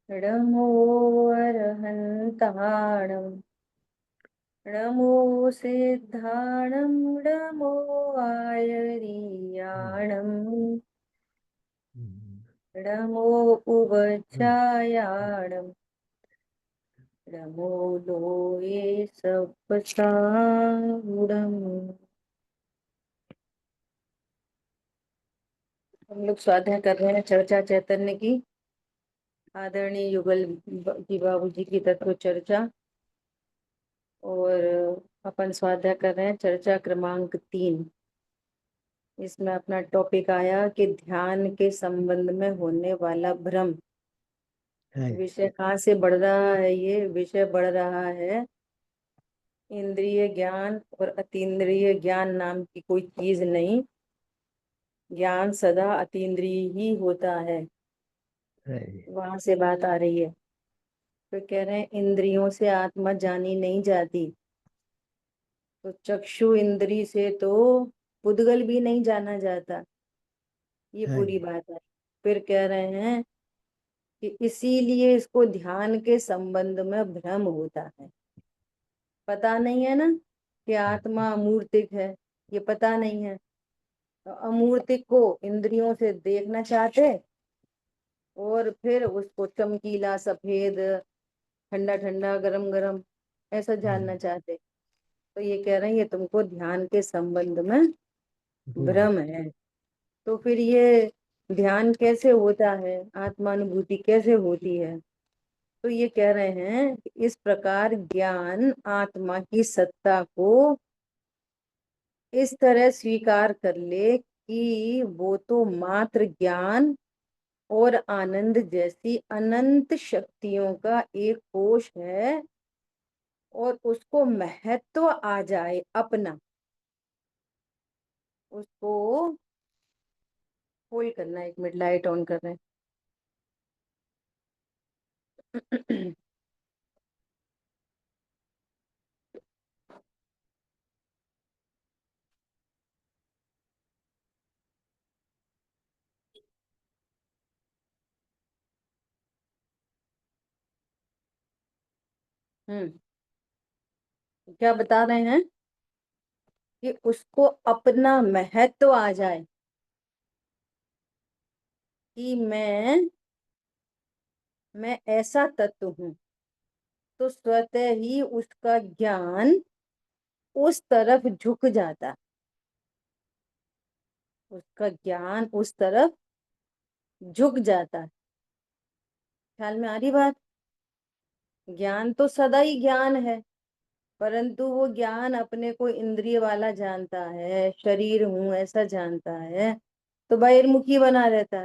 नमो अर्हन्ताणं नमो सिद्धाणं नमो हम्म, आयर्याणं हम्म, नमो हम्म, उवचायाणं नमो लोये सप्पसाहुडम्। हम लोग स्वाध्याय कर रहे हैं चर्चा चैतन्य की, आदरणीय युगल जी बाबू जी की तत्व चर्चा। और अपन स्वाध्याय कर रहे हैं चर्चा क्रमांक 3। इसमें अपना टॉपिक आया कि ध्यान के संबंध में होने वाला भ्रम। है। विषय कहाँ से बढ़ रहा है? ये विषय बढ़ रहा है इंद्रिय ज्ञान और अतीन्द्रिय ज्ञान नाम की कोई चीज नहीं। ज्ञान सदा अतीन्द्रिय ही होता है। है। वहां से बात आ रही है। तो कह रहे हैं इंद्रियों से आत्मा जानी नहीं जाती। तो चक्षु इंद्री से तो पुद्गल भी नहीं जाना जाता। ये है। पूरी बात है। फिर कह रहे हैं कि इसीलिए इसको ध्यान के संबंध में भ्रम होता है। पता नहीं है ना कि आत्मा अमूर्तिक है। ये पता नहीं है। तो अमूर्तिक को इंद्रियों से देखना चाहते और फिर उसको चमकीला सफेद, ठंडा ठंडा, गरम गरम ऐसा जानना हम्म, चाहते। तो ये कह रहे हैं ये तुमको ध्यान के संबंध में भूल भ्रम गए। है। तो फिर ये ध्यान कैसे होता है, आत्मानुभूति कैसे होती है? तो ये कह रहे हैं कि इस प्रकार ज्ञान आत्मा की सत्ता को इस तरह स्वीकार कर ले कि वो तो मात्र ज्ञान और आनंद जैसी अनंत शक्तियों का एक कोश है और उसको महत्व आ जाए अपना। उसको होल्ड करना, 1 मिनट लाइट ऑन कर रहे हैं। हम्म। क्या बता रहे हैं कि उसको अपना महत्व आ जाए कि मैं ऐसा तत्व हूं। तो स्वतः ही उसका ज्ञान उस तरफ झुक जाता। उसका ज्ञान उस तरफ झुक जाता है। ख्याल में आ रही बात? ज्ञान तो सदा ही ज्ञान है, परंतु वो ज्ञान अपने को इंद्रिय वाला जानता है, शरीर हूं ऐसा जानता है, तो बहिर्मुखी बना रहता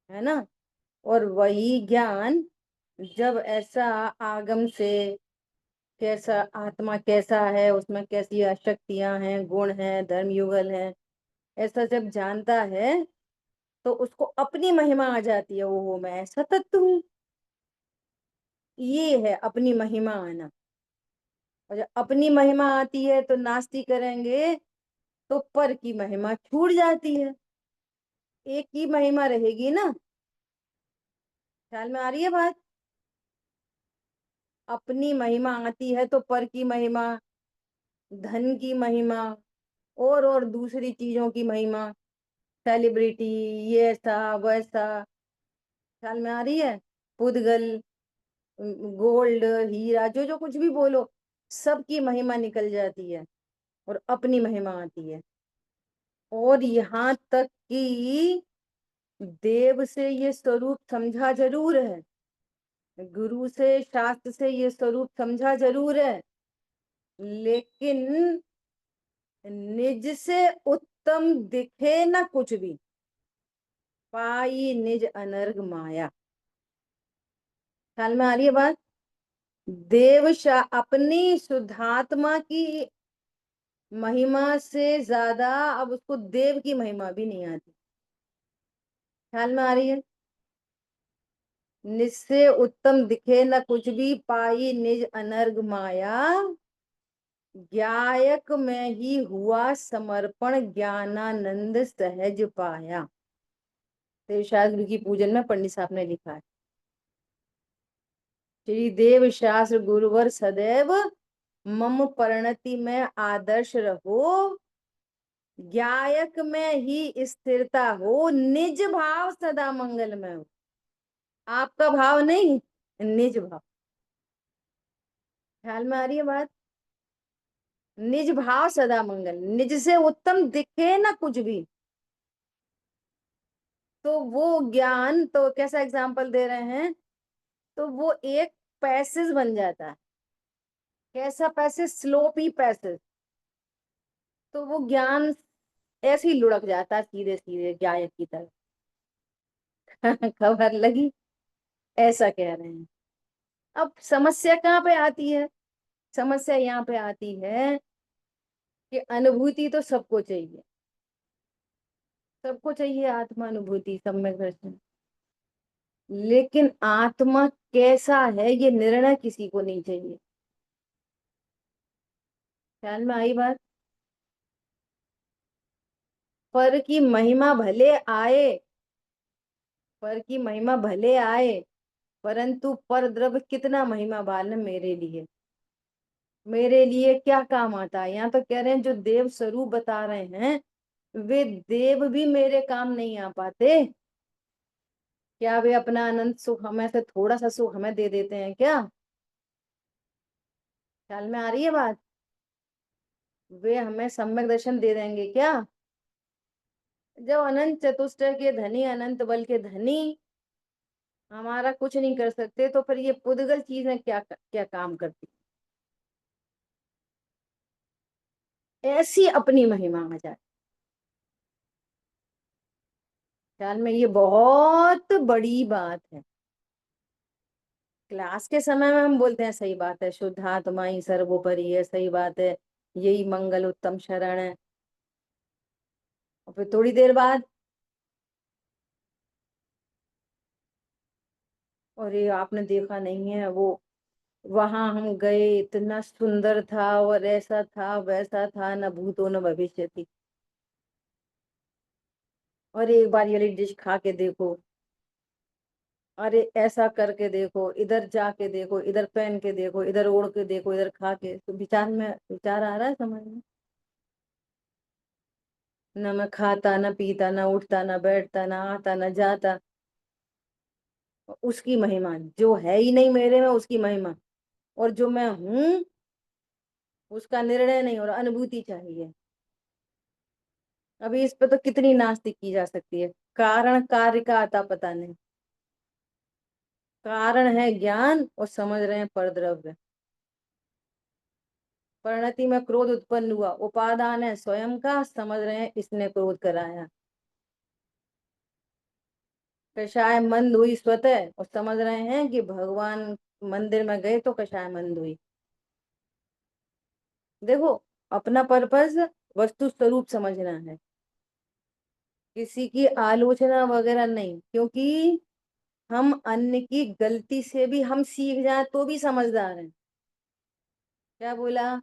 है ना। और वही ज्ञान जब ऐसा आगम से, कैसा आत्मा कैसा है, उसमें कैसी शक्तियां हैं, गुण हैं, धर्म युगल हैं, ऐसा जब जानता है तो उसको अपनी महिमा आ जाती है। वो मैं ऐसा तत्व हूँ। ये है अपनी महिमा आना। और जब अपनी महिमा आती है तो नास्ती करेंगे तो पर की महिमा छूट जाती है। एक की महिमा रहेगी ना। ख्याल में आ रही है बात? अपनी महिमा आती है तो पर की महिमा, धन की महिमा और दूसरी चीजों की महिमा, सेलिब्रिटी, ये ऐसा वैसा, ख्याल में आ रही है? पुद्गल, गोल्ड, हीरा, जो जो कुछ भी बोलो, सबकी महिमा निकल जाती है और अपनी महिमा आती है। और यहाँ तक कि देव से ये स्वरूप समझा जरूर है, गुरु से शास्त्र से ये स्वरूप समझा जरूर है, लेकिन निज से उत्तम दिखे ना कुछ भी, पाई निज अनर्ग माया। ख्याल में आ रही है बात? देव अपनी शुद्धात्मा की महिमा से ज्यादा अब उसको देव की महिमा भी नहीं आती। ख्याल में आ रही है? निज उत्तम दिखे न कुछ भी, पाई निज अनर्ग माया, ज्ञायक में ही हुआ समर्पण, ज्ञानानंद सहज पाया। तो शायद गुरु की पूजन में पंडित साहब ने लिखा है। श्री देव शास्त्र गुरुवर सदैव मम परिणति में आदर्श रहो, ज्ञायक में ही स्थिरता हो, निज भाव सदा मंगल में हो। आपका भाव नहीं, निज भाव। ख्याल में आ रही है बात? निज भाव सदा मंगल, निज से उत्तम दिखे ना कुछ भी। तो वो ज्ञान, तो कैसा एग्जाम्पल दे रहे हैं, तो वो एक पैसेज बन जाता है। कैसा पैसेज? Sloppy passage. तो वो ज्ञान ऐसे ही लुढ़क जाता है सीधे सीधे गायक की तरफ। खबर लगी? ऐसा कह रहे हैं। अब समस्या कहाँ पे आती है? समस्या यहाँ पे आती है कि अनुभूति तो सबको चाहिए, सबको चाहिए आत्मा अनुभूति, सम्यक दर्शन। लेकिन आत्मा कैसा है ये निर्णय किसी को नहीं चाहिए। ख्याल में आई बात? पर की महिमा भले आए, पर की महिमा भले आए, परंतु पर द्रव्य कितना महिमा बाल मेरे लिए, मेरे लिए क्या काम आता है। यहाँ तो कह रहे हैं जो देव स्वरूप बता रहे हैं, वे देव भी मेरे काम नहीं आ पाते। क्या वे अपना अनंत सुख हमें से थोड़ा सा सुख हमें दे देते हैं क्या? ख्याल में आ रही है बात? वे हमें सम्यक दर्शन दे देंगे क्या? जब अनंत चतुष्टय के धनी, अनंत बल के धनी हमारा कुछ नहीं कर सकते, तो फिर ये पुद्गल चीजें क्या क्या काम करती? ऐसी अपनी महिमा आ जाए। ख्याल में? ये बहुत बड़ी बात है। क्लास के समय में हम बोलते हैं सही बात है, शुद्ध आत्मा ही सर्वोपरि है, सही बात है, यही मंगल उत्तम शरण है। और फिर थोड़ी देर बाद, और ये आपने देखा नहीं है वो, वहां हम गए, इतना सुंदर था और ऐसा था वैसा था, न भूतो न भविष्य थी। और एक बार ये वाली डिश खा के देखो, अरे ऐसा करके देखो, इधर जाके देखो, इधर पहन के देखो, इधर ओढ़ के देखो, इधर खा के, तो विचार में विचार आ रहा है समझ में? न मैं खाता, न पीता, न उठता, न बैठता, न आता, न जाता, उसकी महिमा जो है ही नहीं मेरे में, उसकी महिमा। और जो मैं हूं उसका निर्णय नहीं, और अनुभूति चाहिए। अभी इस पे तो कितनी नास्तिक की जा सकती है। कारण कार्य का आता पता नहीं। कारण है ज्ञान और समझ रहे हैं परद्रव्य। परिणति में क्रोध उत्पन्न हुआ, उपादान है स्वयं का, समझ रहे हैं इसने क्रोध कराया। कषाय मंद हुई स्वतः, और समझ रहे हैं कि भगवान मंदिर में गए तो कषाय मंद हुई। देखो, अपना पर्पस वस्तु स्वरूप समझना है, किसी की आलोचना वगैरह नहीं। क्योंकि हम अन्य की गलती से भी हम सीख जाए तो भी समझदार हैं। क्या बोला?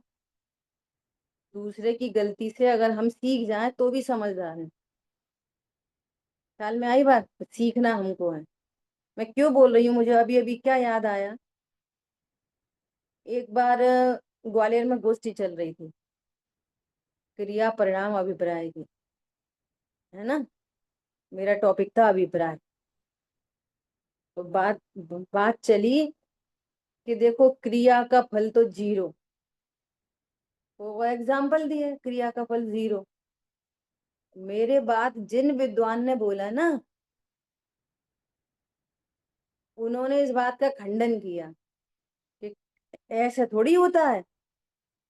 दूसरे की गलती से अगर हम सीख जाए तो भी समझदार हैं। ख्याल में आई बात? तो सीखना हमको है। मैं क्यों बोल रही हूँ, मुझे अभी अभी क्या याद आया। एक बार ग्वालियर में गोष्ठी चल रही थी, क्रिया परिणाम अभिप्राय की, है ना? मेरा टॉपिक था अभिप्राय। तो बात बात चली कि देखो क्रिया का फल तो जीरो। तो वो एग्जाम्पल दिए, क्रिया का फल जीरो। मेरे बात जिन विद्वान ने बोला ना, उन्होंने इस बात का खंडन किया कि ऐसे थोड़ी होता है।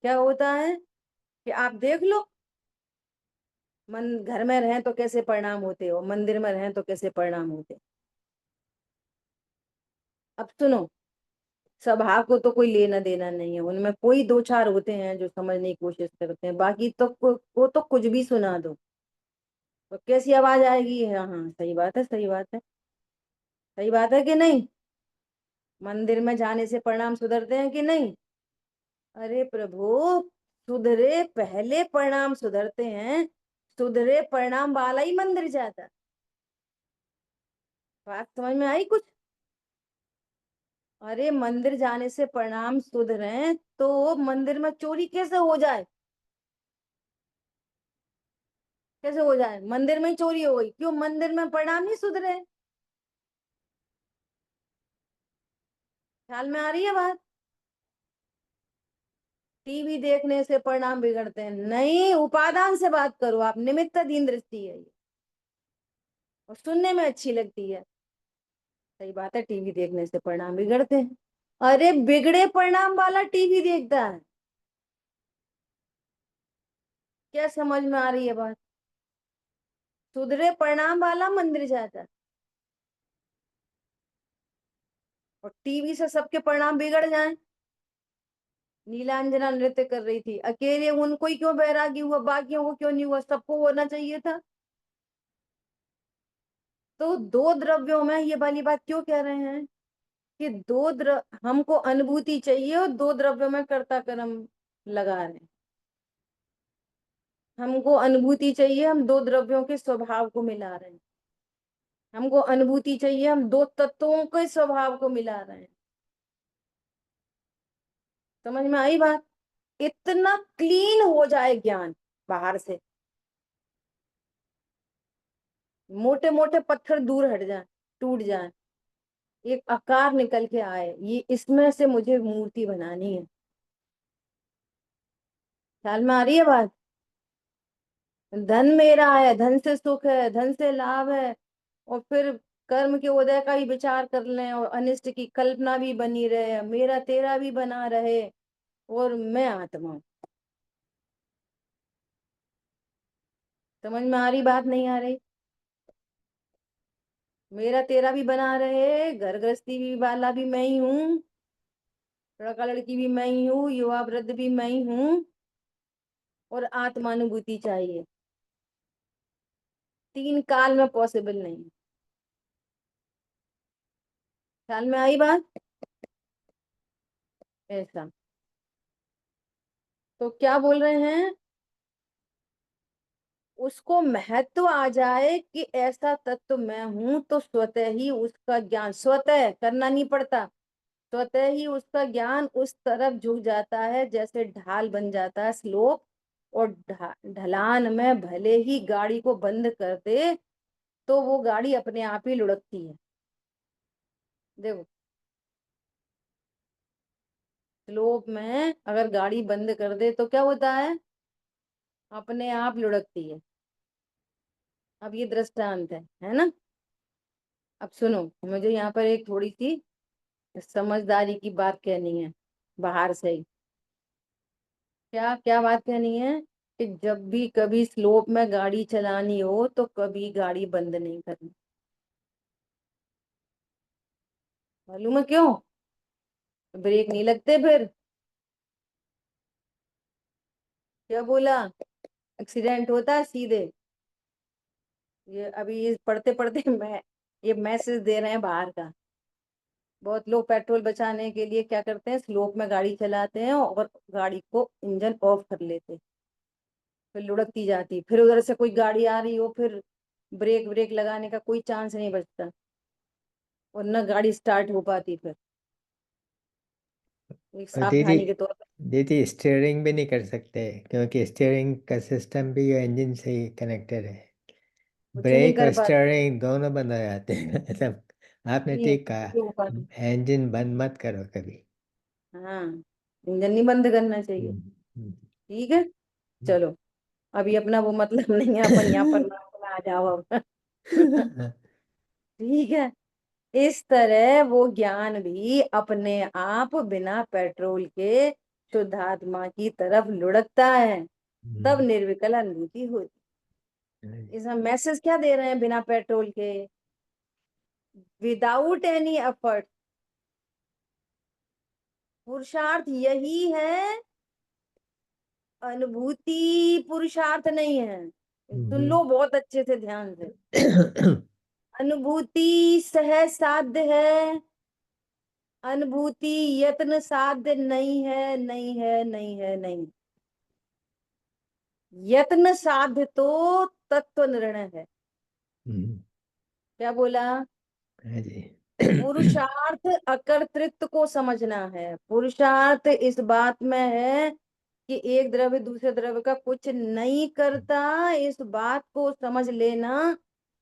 क्या होता है कि आप देख लो, मन घर में रहें तो कैसे परिणाम होते हो, मंदिर में रहें तो कैसे परिणाम होते। अब सुनो, सभा को तो कोई लेना देना नहीं है, उनमें कोई दो चार होते हैं जो समझने की कोशिश करते हैं, बाकी तो को तो कुछ भी सुना दो तो कैसी आवाज आएगी। हाँ हाँ, सही बात है, सही बात है, सही बात है कि नहीं? मंदिर में जाने से परिणाम सुधरते हैं कि नहीं? अरे प्रभु, सुधरे पहले परिणाम सुधरते हैं, सुधरे परिणाम वाला ही मंदिर जाता। बात समझ में आई कुछ? अरे मंदिर जाने से प्रणाम शुद्ध रहे तो मंदिर में चोरी कैसे हो जाए? कैसे हो जाए? मंदिर में ही चोरी हो गई, क्यों मंदिर में प्रणाम नहीं शुद्ध रहे? ख्याल में आ रही है बात? टीवी देखने से परिणाम बिगड़ते हैं नहीं, उपादान से बात करो आप, निमित्त दीन दृष्टि है ये, और सुनने में अच्छी लगती है। सही बात है, टीवी देखने से परिणाम बिगड़ते हैं। अरे बिगड़े परिणाम वाला टीवी देखता है, क्या समझ में आ रही है बात? सुधरे परिणाम वाला मंदिर जाता है, और टीवी से सबके परिणाम बिगड़ जाएं। नीलांजना नृत्य कर रही थी अकेले, उनको ही क्यों बैरागी हुआ, बाकियों को क्यों नहीं हुआ? सबको होना चाहिए था। तो दो द्रव्यों में ये वाली बात क्यों कह रहे हैं कि हमको अनुभूति चाहिए और दो द्रव्यों में कर्ता कर्म लगा रहे हैं। हमको अनुभूति चाहिए, हम दो द्रव्यों के स्वभाव को मिला रहे हैं। हमको अनुभूति चाहिए, हम दो तत्वों के स्वभाव को मिला रहे हैं। समझ में आई बात? इतना क्लीन हो जाए ज्ञान बाहर से, मोटे मोटे पत्थर दूर हट जाए, टूट जाए, एक आकार निकल के आए, ये इसमें से मुझे मूर्ति बनानी है। ख्याल में आ रही है बात? धन मेरा है, धन से सुख है, धन से लाभ है, और फिर कर्म के उदय का ही विचार कर लें, और अनिष्ट की कल्पना भी बनी रहे, मेरा तेरा भी बना रहे, और मैं आत्मा हूं। समझ में आ रही बात, नहीं आ रही? मेरा तेरा भी बना रहे, घर गृहस्थी भी वाला भी मैं ही हूँ, लड़का लड़की भी मैं ही हूँ, युवा वृद्ध भी मैं ही हूँ, और आत्मानुभूति चाहिए। तीन काल में पॉसिबल नहीं है। ख्याल में आई बात? ऐसा, तो क्या बोल रहे हैं, उसको महत्व आ जाए कि ऐसा तत्व मैं हूं, तो स्वतः ही उसका ज्ञान, स्वतः करना नहीं पड़ता, स्वतः ही उसका ज्ञान उस तरफ झुक जाता है, जैसे ढाल बन जाता है स्लोप, और ढलान में भले ही गाड़ी को बंद कर दे तो वो गाड़ी अपने आप ही लुढ़कती है। देखो, स्लोप में अगर गाड़ी बंद कर दे तो क्या होता है? अपने आप लुढ़कती है। अब ये दृष्टांत है ना? अब सुनो, मुझे यहाँ पर एक थोड़ी सी समझदारी की बात कहनी है, बाहर से ही। क्या क्या बात कहनी है? कि जब भी कभी स्लोप में गाड़ी चलानी हो तो कभी गाड़ी बंद नहीं करनी। मालूम है क्यों? ब्रेक नहीं लगते फिर। क्या बोला? एक्सीडेंट होता है सीधे। ये अभी ये पढ़ते पढ़ते मैं ये मैसेज दे रहे हैं बाहर का। बहुत लोग पेट्रोल बचाने के लिए क्या करते हैं, स्लोप में गाड़ी चलाते हैं और गाड़ी को इंजन ऑफ कर लेते हैं, फिर लुढ़कती जाती, फिर उधर से कोई गाड़ी आ रही हो, फिर ब्रेक ब्रेक लगाने का कोई चांस नहीं बचता, और न गाड़ी स्टार्ट हो पाती फिर। एक और दीदी, सावधानी के तौर पर। दीदी स्टीयरिंग भी नहीं कर सकते क्योंकि स्टीयरिंग का सिस्टम भी इंजन से ही कनेक्टेड है। कुछ नहीं ब्रेक कर और पाते। स्टीयरिंग दोनों बंद हो जाते हैं मतलब आपने ये ठीक ये ऊपर। कहा, इंजन बंद मत करो कभी। हाँ, इंजन नहीं बंद करना चाहिए। हम्म, हम्म, ठीक है, चलो, अभी अपना वो मतलब नहीं है, अपन यहाँ पर नाम में आ जाओ अब। हम्म। ठीक है, इस तरह वो ज्ञान भी अपने आप बिना पेट्रोल के शुद्धात्मा की तरफ लुढ़कता है, तब निर्विकल अनुभूति होती। इसमें मैसेज क्या दे रहे हैं बिना पेट्रोल के? Without any effort. पुरुषार्थ यही है, अनुभूति पुरुषार्थ नहीं है। सुन लो बहुत अच्छे से ध्यान से। अनुभूति सहज साध्य है, अनुभूति यत्न साध्य नहीं है, नहीं है, नहीं है, नहीं। यत्न साध्य तो तत्व निर्णय है। हम्म, क्या बोला? हाँ जी। पुरुषार्थ अकर्तृत्व को समझना है। पुरुषार्थ इस बात में है कि एक द्रव्य दूसरे द्रव्य का कुछ नहीं करता, इस बात को समझ लेना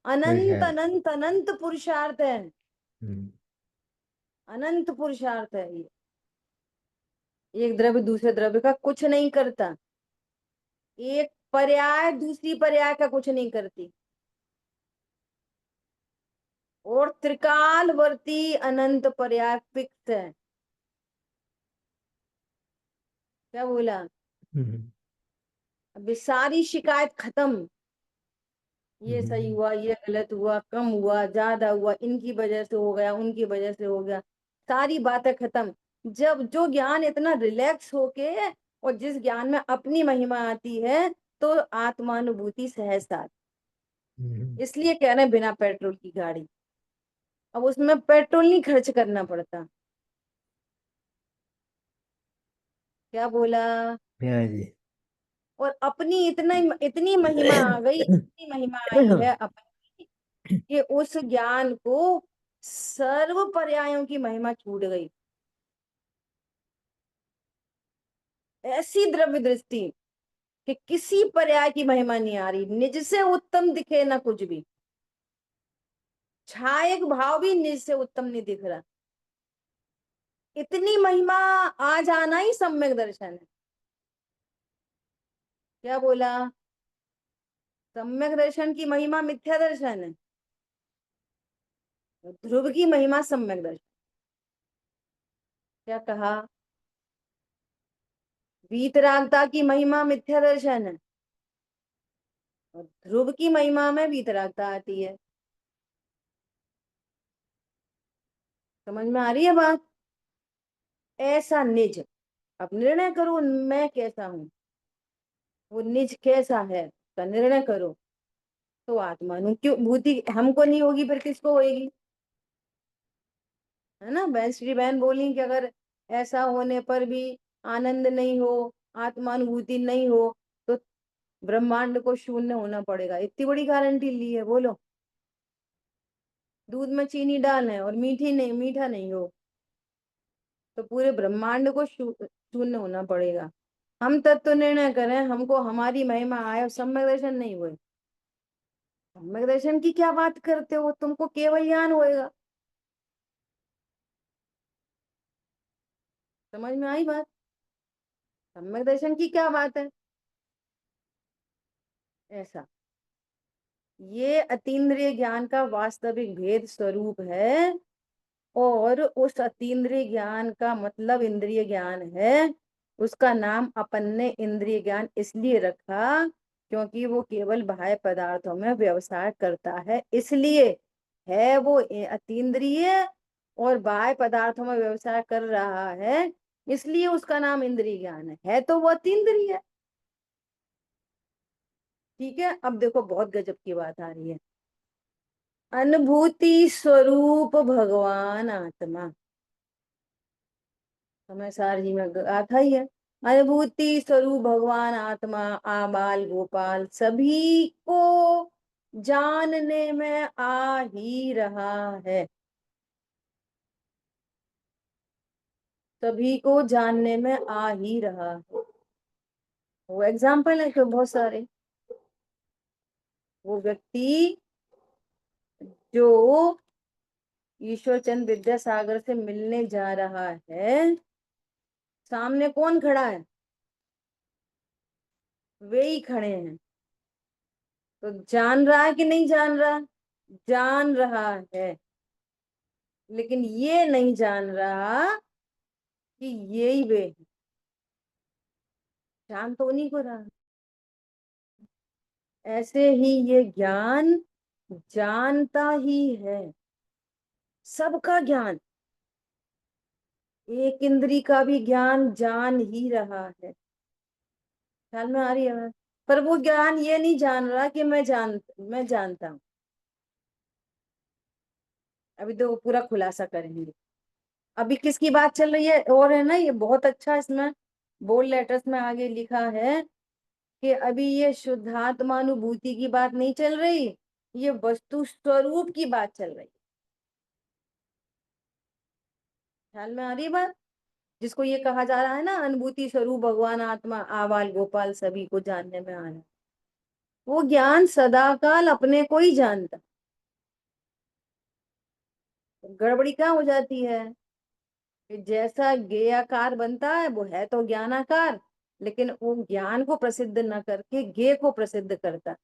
अनंत पुरुषार्थ। अनंत अनंत पुरुषार्थ है। हम्म। अनंत पुरुषार्थ है ये। एक द्रव्य दूसरे द्रव्य का कुछ नहीं करता, एक पर्याय दूसरी पर्याय का कुछ नहीं करती, और त्रिकालवर्ती अनंत पर्याय फिक्स है। क्या बोला? हम्म। अभी सारी शिकायत खत्म। ये सही हम्म। हुआ, ये गलत हुआ, कम हुआ, ज्यादा हुआ, इनकी वजह से हो गया, उनकी वजह से हो गया, सारी बातें खत्म। जब जो ज्ञान इतना रिलैक्स होके, और जिस ज्ञान में अपनी महिमा आती है, तो आत्मानुभूति सहज आती। हम्म। इसलिए कह रहे हैं बिना पेट्रोल की गाड़ी। अब उसमें पेट्रोल नहीं खर्च करना पड़ता। क्या बोला? हाँ जी। और अपनी इतना इतनी महिमा आ गई, इतनी महिमा आई है अपनी, कि उस ज्ञान को सर्व पर्यायों की महिमा छूट गई। ऐसी द्रव्य दृष्टि कि किसी पर्याय की महिमा नहीं आ रही, निज से उत्तम दिखे ना कुछ भी। छायक भाव भी निज से उत्तम नहीं दिख रहा। इतनी महिमा आ जाना ही सम्यक दर्शन है। क्या बोला? सम्यक दर्शन की महिमा मिथ्या दर्शन है, ध्रुव की महिमा सम्यक दर्शन। क्या कहा? वीतरागता की महिमा मिथ्या दर्शन है, और ध्रुव की महिमा में वीतरागता आती है। समझ में आ रही है बात? ऐसा निज, अब निर्णय करो मैं कैसा हूं, वो निज कैसा है का निर्णय करो। तो आत्मा क्यों भूति हमको नहीं होगी, फिर किसको होगी? है ना? बहन श्री बहन बोली कि अगर ऐसा होने पर भी आनंद नहीं हो, आत्मानुभूति नहीं हो, तो ब्रह्मांड को शून्य होना पड़ेगा। इतनी बड़ी गारंटी ली है, बोलो। दूध में चीनी डालना है और मीठी नहीं, मीठा नहीं हो, तो पूरे ब्रह्मांड को शून्य होना पड़ेगा। हम तत्व निर्णय करें, हमको हमारी महिमा आए और सम्यक दर्शन नहीं हुए। सम्यक दर्शन की क्या बात करते हो, तुमको केवल ज्ञान होएगा। समझ में आई बात? सम्यक दर्शन की क्या बात है? ऐसा, ये अतीन्द्रिय ज्ञान का वास्तविक भेद स्वरूप है। और उस अतीन्द्रिय ज्ञान का मतलब इंद्रिय ज्ञान है। उसका नाम अपन ने इंद्रिय ज्ञान इसलिए रखा क्योंकि वो केवल बाह्य पदार्थों में व्यवसाय करता है, इसलिए है वो अतीन्द्रिय, और बाह्य पदार्थों में व्यवसाय कर रहा है, इसलिए उसका नाम इंद्रिय ज्ञान है तो वो अतीन्द्रिय है। ठीक है, अब देखो बहुत गजब की बात आ रही है। अनुभूति स्वरूप भगवान आत्मा, समय सार जी में गाथा ही है। अनुभूति स्वरूप भगवान आत्मा आबाल गोपाल सभी को जानने में आ ही रहा है। सभी को जानने में आ ही रहा है। वो एग्जाम्पल है तो बहुत सारे। वो व्यक्ति जो ईश्वर चंद्र विद्यासागर से मिलने जा रहा है, सामने कौन खड़ा है? वे ही खड़े हैं। तो जान रहा है कि नहीं जान रहा? जान रहा है, लेकिन ये नहीं जान रहा कि ये ही वे हैं। जान तो उन्हीं को रहा। ऐसे ही ये ज्ञान जानता ही है, सबका ज्ञान, एक इंद्री का भी ज्ञान जान ही रहा है। ख्याल में आ रही है बात? पर वो ज्ञान ये नहीं जान रहा कि मैं जानता हूँ। अभी तो वो पूरा खुलासा करेंगे। अभी किसकी बात चल रही है और है ना, ये बहुत अच्छा इसमें बोल्ड लेटर्स में आगे लिखा है कि अभी ये शुद्धात्मानुभूति की बात नहीं चल रही, ये वस्तु स्वरूप की बात चल रही। ख्याल में आ रही है बात? जिसको ये कहा जा रहा है ना, अनुभूति स्वरूप भगवान आत्मा आबाल गोपाल सभी को जानने में आ रहा है, वो ज्ञान सदाकाल अपने को ही जानता। तो गड़बड़ी क्या हो जाती है कि जैसा ज्ञेयाकार बनता है वो है तो ज्ञानाकार, लेकिन वो ज्ञान को प्रसिद्ध न करके ज्ञेय को प्रसिद्ध करता है।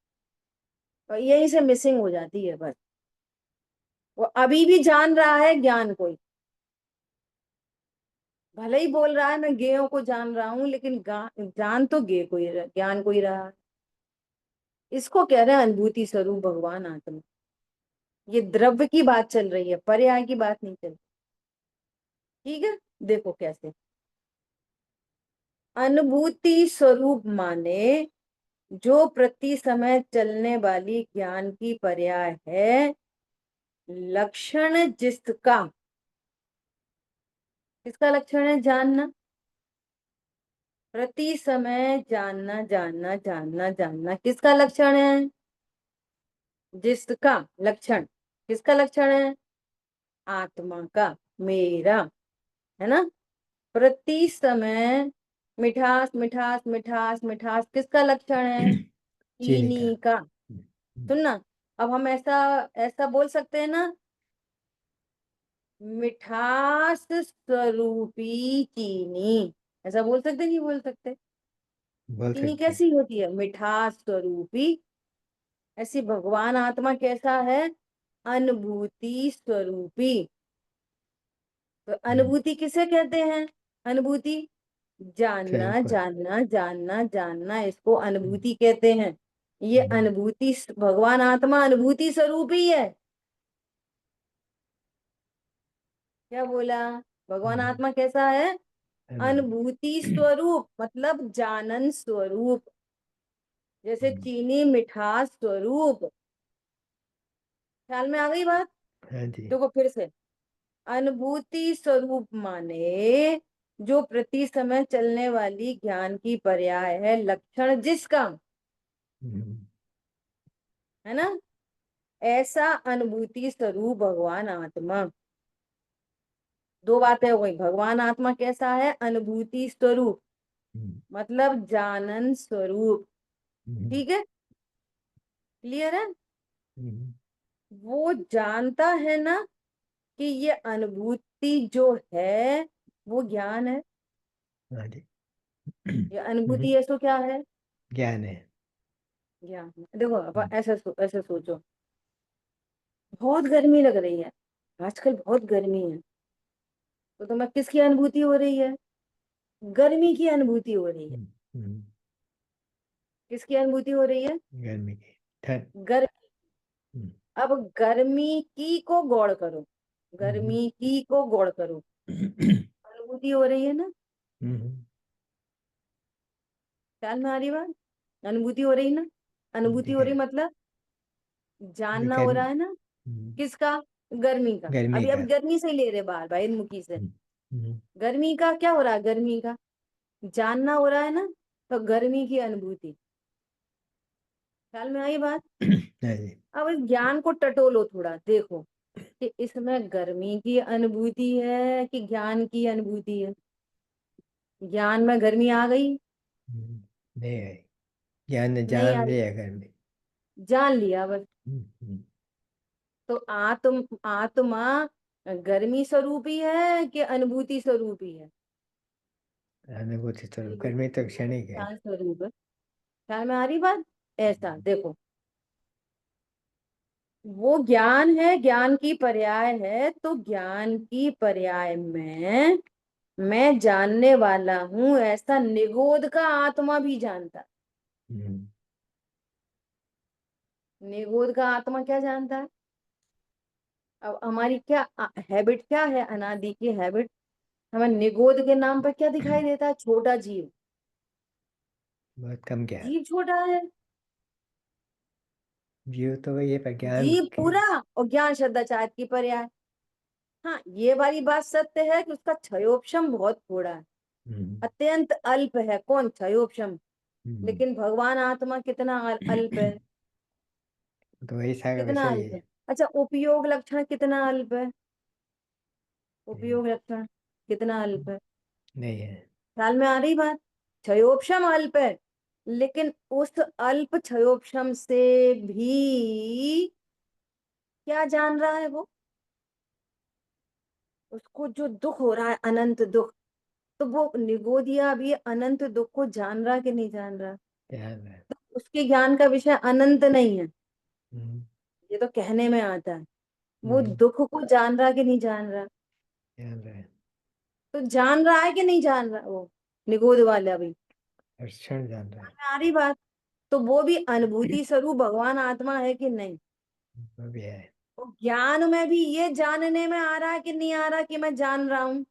और यही से मिसिंग हो जाती है बस। वो अभी भी जान रहा है ज्ञान को ही, भले ही बोल रहा है मैं ज्ञेयों को जान रहा हूं, लेकिन जान तो ज्ञेय को ही ज्ञान को ही रहा है। इसको कह रहे हैं अनुभूति स्वरूप भगवान आत्मा। ये द्रव्य की बात चल रही है, पर्याय की बात नहीं चल रही। ठीक है, देखो कैसे। अनुभूति स्वरूप माने जो प्रति समय चलने वाली ज्ञान की पर्याय है, लक्षण जिसका, किसका लक्षण है? जानना। प्रति समय जानना जानना जानना जानना किसका लक्षण है? जिसका लक्षण, किसका लक्षण है? आत्मा का, मेरा, है ना। प्रति समय मिठास मिठास मिठास मिठास किसका लक्षण है? चीनी का। चीनी का। सुनना, अब हम ऐसा ऐसा बोल सकते हैं ना, मिठास स्वरूपी चीनी, ऐसा बोल सकते नहीं बोल सकते? बोल चीनी सकते हैं। कैसी होती है? मिठास स्वरूपी। ऐसी भगवान आत्मा कैसा है? अनुभूति स्वरूपी। तो हम्म, अनुभूति किसे कहते हैं? अनुभूति, जानना स्वरूप। जानना जानना जानना, इसको अनुभूति कहते हैं। ये हम्म, अनुभूति, भगवान आत्मा अनुभूति स्वरूप ही है। क्या बोला? भगवान हम्म, आत्मा कैसा है? अनुभूति। अनुभूति स्वरूप, मतलब जानन स्वरूप। जैसे हम्म, चीनी मिठास स्वरूप। ख्याल में आ गई बात? हाँ जी। देखो फिर से, अनुभूति स्वरूप माने जो प्रति समय चलने वाली ज्ञान की पर्याय है, लक्षण जिसका, हम्म, है ना। ऐसा अनुभूति स्वरूप भगवान आत्मा। दो बातें हो गई, भगवान आत्मा कैसा है? अनुभूति स्वरूप, हम्म, मतलब जानन स्वरूप। हम्म, ठीक है, क्लियर है? हम्म, वो जानता है ना कि ये अनुभूति जो है वो ज्ञान है। हाँ जी। ये अनुभूति हम्म, है तो क्या है? ज्ञान है। ज्ञान है। देखो अब हम्म, ऐसे सोचो, बहुत गर्मी लग रही है, आजकल बहुत गर्मी है, तो तुम्हें किसकी अनुभूति हो रही है? गर्मी की अनुभूति हो रही है। हम्म, हम्म, किसकी अनुभूति हो रही है? गर्मी की। ठंड। गर्मी। हम्म, अब गर्मी की को गौड़ करो, हम्म, गर्मी की को गौड़ करो, अनुभूति हो रही है ना। हम्म, ख्याल में आ रही बात? अनुभूति हो रही ना। अनुभूति हो दिखा। रही मतलब जानना दिखा। हो रहा है ना। किसका? गर्मी का। गर्मी अभी का। अभी गर्मी से ही ले रहे बार बार मुखी से। हम्म, हम्म, गर्मी का क्या हो रहा है? गर्मी का जानना हो रहा है ना, तो गर्मी की अनुभूति। ख्याल में आई बात? हाँ जी। अब इस ज्ञान को टटोलो थोड़ा, देखो कि इसमें गर्मी की अनुभूति है कि ज्ञान की अनुभूति है। ज्ञान में गर्मी आ गई? हम्म, नहीं आई। ज्ञान ने नहीं जान आई, लिया गर्मी। जान लिया बस। हम्म, हम्म, तो आत्मा गर्मी स्वरूपी है कि अनुभूति स्वरूपी है? अनुभूति स्वरूप। अनुभूति गर्मी तो स्वरूप है, क्षणिक है। ज्ञान स्वरूप है। ख्याल में आ रही बात? ऐसा देखो, वो ज्ञान है, ज्ञान की पर्याय है, तो ज्ञान की पर्याय में मैं जानने वाला हूं, ऐसा निगोद का आत्मा भी जानता है। हम्म, निगोद का आत्मा क्या जानता है? अब हमारी क्या हैबिट क्या है, अनादि की हैबिट, हमें निगोद के नाम पर क्या दिखाई देता है? छोटा जीव। बहुत कम ज्ञान। जीव छोटा है, जीव तो वही है पर ज्ञान जीव के। पूरा, और ज्ञान श्रद्धाचार्य की पर्याय। हाँ, ये वाली बात सत्य है कि उसका क्षयोपशम बहुत थोड़ा है, हम्म, अत्यंत अल्प है। कौन? क्षयोपशम। हम्म, लेकिन भगवान आत्मा कितना अल्प है? तो वही सारा कितना विषय ही अल्प है? है। अच्छा, उपयोग लक्षण कितना अल्प है? हम्म, उपयोग लक्षण कितना अल्प है? नहीं है। ख्याल में आ रही बात? क्षयोपशम अल्प है, लेकिन उस अल्प क्षयोपशम से भी क्या जान रहा है वो? उसको जो दुख हो रहा है, अनंत दुख, तो वो निगोदिया भी अनंत दुख को जान रहा कि नहीं जान रहा? ध्यान है। उसके ज्ञान का विषय अनंत नहीं है, हम्म, ये तो कहने में आता है। वो हम्म, दुख को जान रहा कि नहीं जान रहा? ध्यान है। तो जान रहा है कि नहीं जान रहा वो निगोद वाला भी? हर क्षण जान रहा है। सारी बात। तो वो भी अनुभूति स्वरूप भगवान आत्मा है कि नहीं? वो भी है। वो ज्ञान में भी ये जानने में आ रहा है कि नहीं आ रहा कि मैं जान रहा हूं?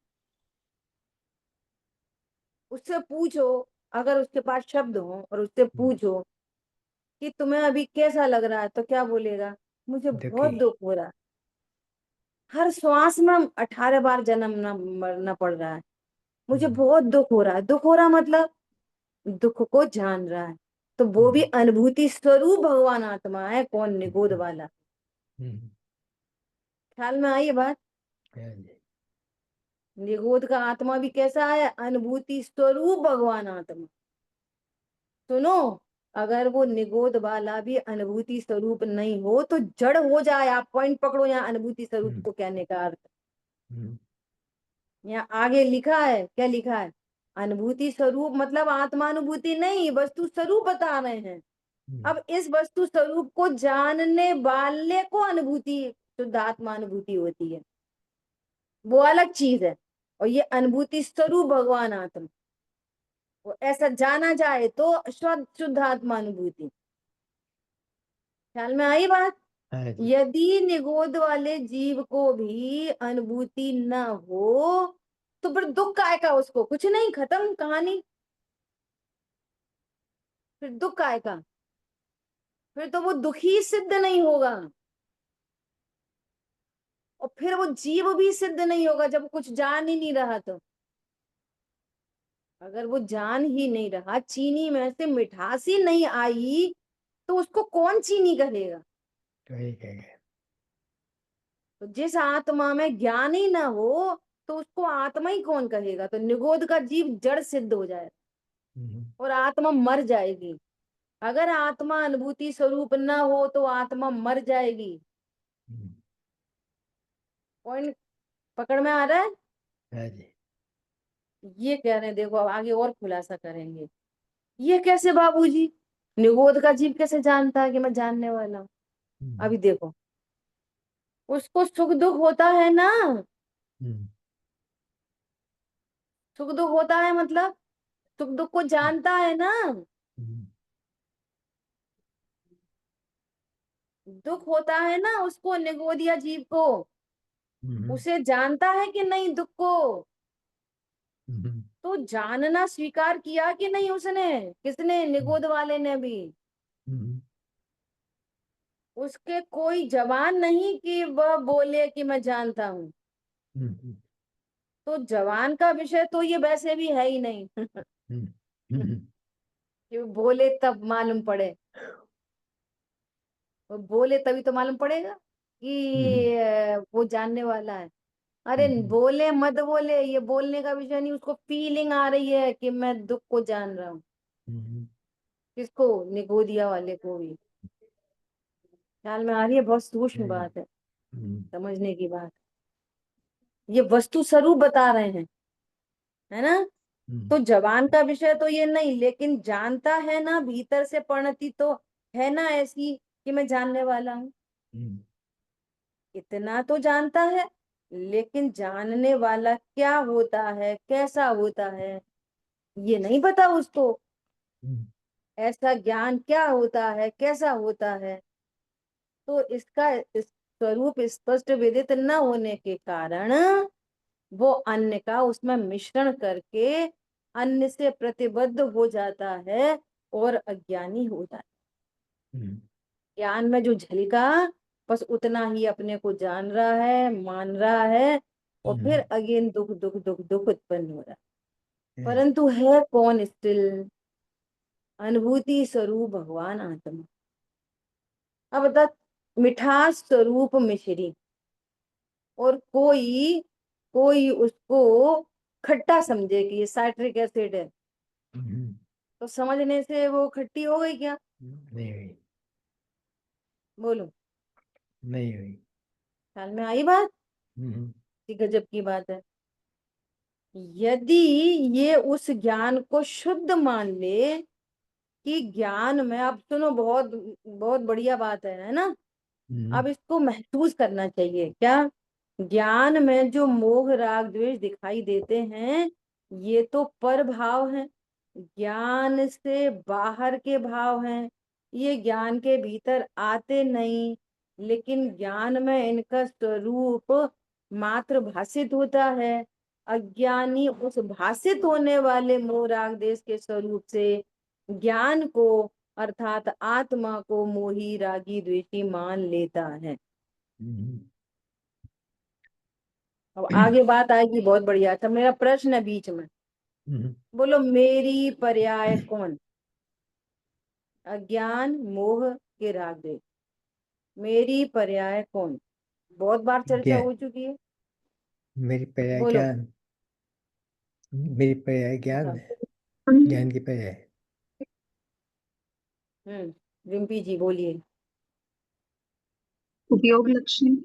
उससे पूछो, अगर उसके पास शब्द हो और उससे हम्म, पूछो कि तुम्हें अभी कैसा लग रहा है, तो क्या बोलेगा? मुझे बहुत दुखी। दुख हो रहा है, हर श्वास में 18 बार जन्मना मरना पड़ रहा है, मुझे हम्म, बहुत दुख हो रहा है। दुख हो रहा मतलब दुख को जान रहा है। तो वो भी हम्म, अनुभूति स्वरूप भगवान आत्मा है, कौन? निगोद हम्म, वाला। हम्म, ख्याल में आई ये बात? हाँ जी। निगोद का आत्मा भी कैसा है? अनुभूति स्वरूप भगवान आत्मा। सुनो, अगर वो निगोद वाला भी अनुभूति स्वरूप नहीं हो तो जड़ हो जाए। आप पॉइंट पकड़ो यहाँ, अनुभूति स्वरूप हम्म, को कहने का अर्थ। हम्म, यहाँ आगे लिखा है, क्या लिखा है? अनुभूति स्वरूप मतलब आत्मानुभूति नहीं, वस्तु स्वरूप बता रहे हैं। हम्म, अब इस वस्तु स्वरूप को जानने वाले को अनुभूति, शुद्ध आत्मानुभूति होती है, वो अलग चीज है। और ये अनुभूति स्वरूप भगवान आत्मा, वो ऐसा जाना जाए तो शुद्ध शुद्ध आत्मानुभूति। ख्याल में आई बात? हाँ जी। यदि निगोद वाले जीव को भी अनुभूति न हो तो फिर दुख काय का? उसको कुछ नहीं, खत्म कहानी। फिर दुख काय का? फिर तो वो दुखी सिद्ध नहीं होगा, और फिर वो जीव भी सिद्ध नहीं होगा जब कुछ जान ही नहीं रहा तो। अगर वो जान ही नहीं रहा, चीनी में से मिठास ही नहीं आई, तो उसको कौन चीनी कहेगा? तो यही कहेंगे। तो जिस आत्मा में ज्ञान ही ना हो तो उसको आत्मा ही कौन कहेगा? तो निगोद का जीव जड़ सिद्ध हो जाए हम्म, और आत्मा मर जाएगी। अगर आत्मा अनुभूति स्वरूप न हो तो आत्मा मर जाएगी। हम्म, पॉइंट पकड़ में आ रहा है? हाँ जी। ये कह रहे हैं, देखो अब आगे और खुलासा करेंगे। ये कैसे बाबूजी? निगोद का जीव कैसे जानता है कि मैं जानने वाला हूँ? हम्म, अभी देखो, उसको सुख दुख होता है ना। हम्म, सुख दुख होता है मतलब सुख दुख को जानता है ना। हम्म, दुख होता है ना उसको, निगोदिया जीव को। हम्म, उसे जानता है कि नहीं दुख को? हम्म, तो जानना स्वीकार किया कि नहीं उसने? किसने? निगोद वाले ने भी। हम्म, उसके कोई जवान नहीं कि वह बोले कि मैं जानता हूं। हम्म, तो जवान का विषय तो ये वैसे भी है ही नहीं हम्म, हम्म, कि वो बोले तब मालूम पड़े। वो बोले तभी तो मालूम पड़ेगा हम्म, कि वो जानने वाला है। अरे हम्म, बोले मत बोले, ये बोलने का विषय नहीं, उसको फीलिंग आ रही है कि मैं दुख को जान रहा हूँ। हम्म, किसको? निगोदिया वाले को भी। ख्याल में आ रही है? बहुत सूक्ष्म बात है, हम्म, समझने की बात। ये वस्तु स्वरूप बता रहे हैं, है ना? हम्म, तो जबान का विषय तो ये नहीं, लेकिन जानता है ना, भीतर से परिणति तो है ना ऐसी कि मैं जानने वाला हूँ। हम्म, इतना तो जानता है, लेकिन जानने वाला क्या होता है, कैसा होता है, ये नहीं पता उसको। हम्म, ऐसा ज्ञान क्या होता है, कैसा होता है, तो इसका स्वरूप स्पष्ट विदित न होने के कारण वो अन्य का उसमें मिश्रण करके अन्य से प्रतिबद्ध हो जाता है और अज्ञानी होता है। हम्म, ज्ञान में जो झलका, बस उतना ही अपने को जान रहा है, मान रहा है, और फिर हम्म, अगेन दुख दुख दुख दुख उत्पन्न हो रहा है। yes, परंतु है कौन स्टिल? अनुभूति स्वरूप भगवान आत्मा। अब बता, मिठास स्वरूप मिश्री और कोई कोई उसको खट्टा समझे कि ये साइट्रिक एसिड है, तो समझने से वो खट्टी हो गई क्या? नहीं हुई। बोलो, नहीं हुई। ख्याल में आई बात? हम्म, कि गजब की बात है। यदि ये उस ज्ञान को शुद्ध मान ले कि ज्ञान में, अब सुनो, बहुत बहुत बढ़िया बात है ना? हम्म, अब इसको महसूस करना चाहिए क्या? ज्ञान में जो मोह राग द्वेष दिखाई देते हैं, ये तो पर भाव हैं, ज्ञान से बाहर के भाव हैं। ये ज्ञान के भीतर आते नहीं, लेकिन ज्ञान में इनका स्वरूप मात्र भासित होता है। अज्ञानी उस भासित होने वाले मोह राग देश के स्वरूप से ज्ञान को, अर्थात आत्मा को मोही रागी द्वेषी मान लेता है। हम्म, अब आगे बात आएगी, बहुत बढ़िया। अच्छा, मेरा प्रश्न है बीच में, हम्म, बोलो मेरी पर्याय कौन? अज्ञान, मोह के राग द्वेष, मेरी पर्याय कौन? बहुत बार चर्चा ज्ञान। हो चुकी है। मेरी पर्याय बोलो। ज्ञान। मेरी पर्याय ज्ञान बताओ। है। ज्ञान की पर्याय। रिम्पी जी बोलिए। उपयोग लक्षण।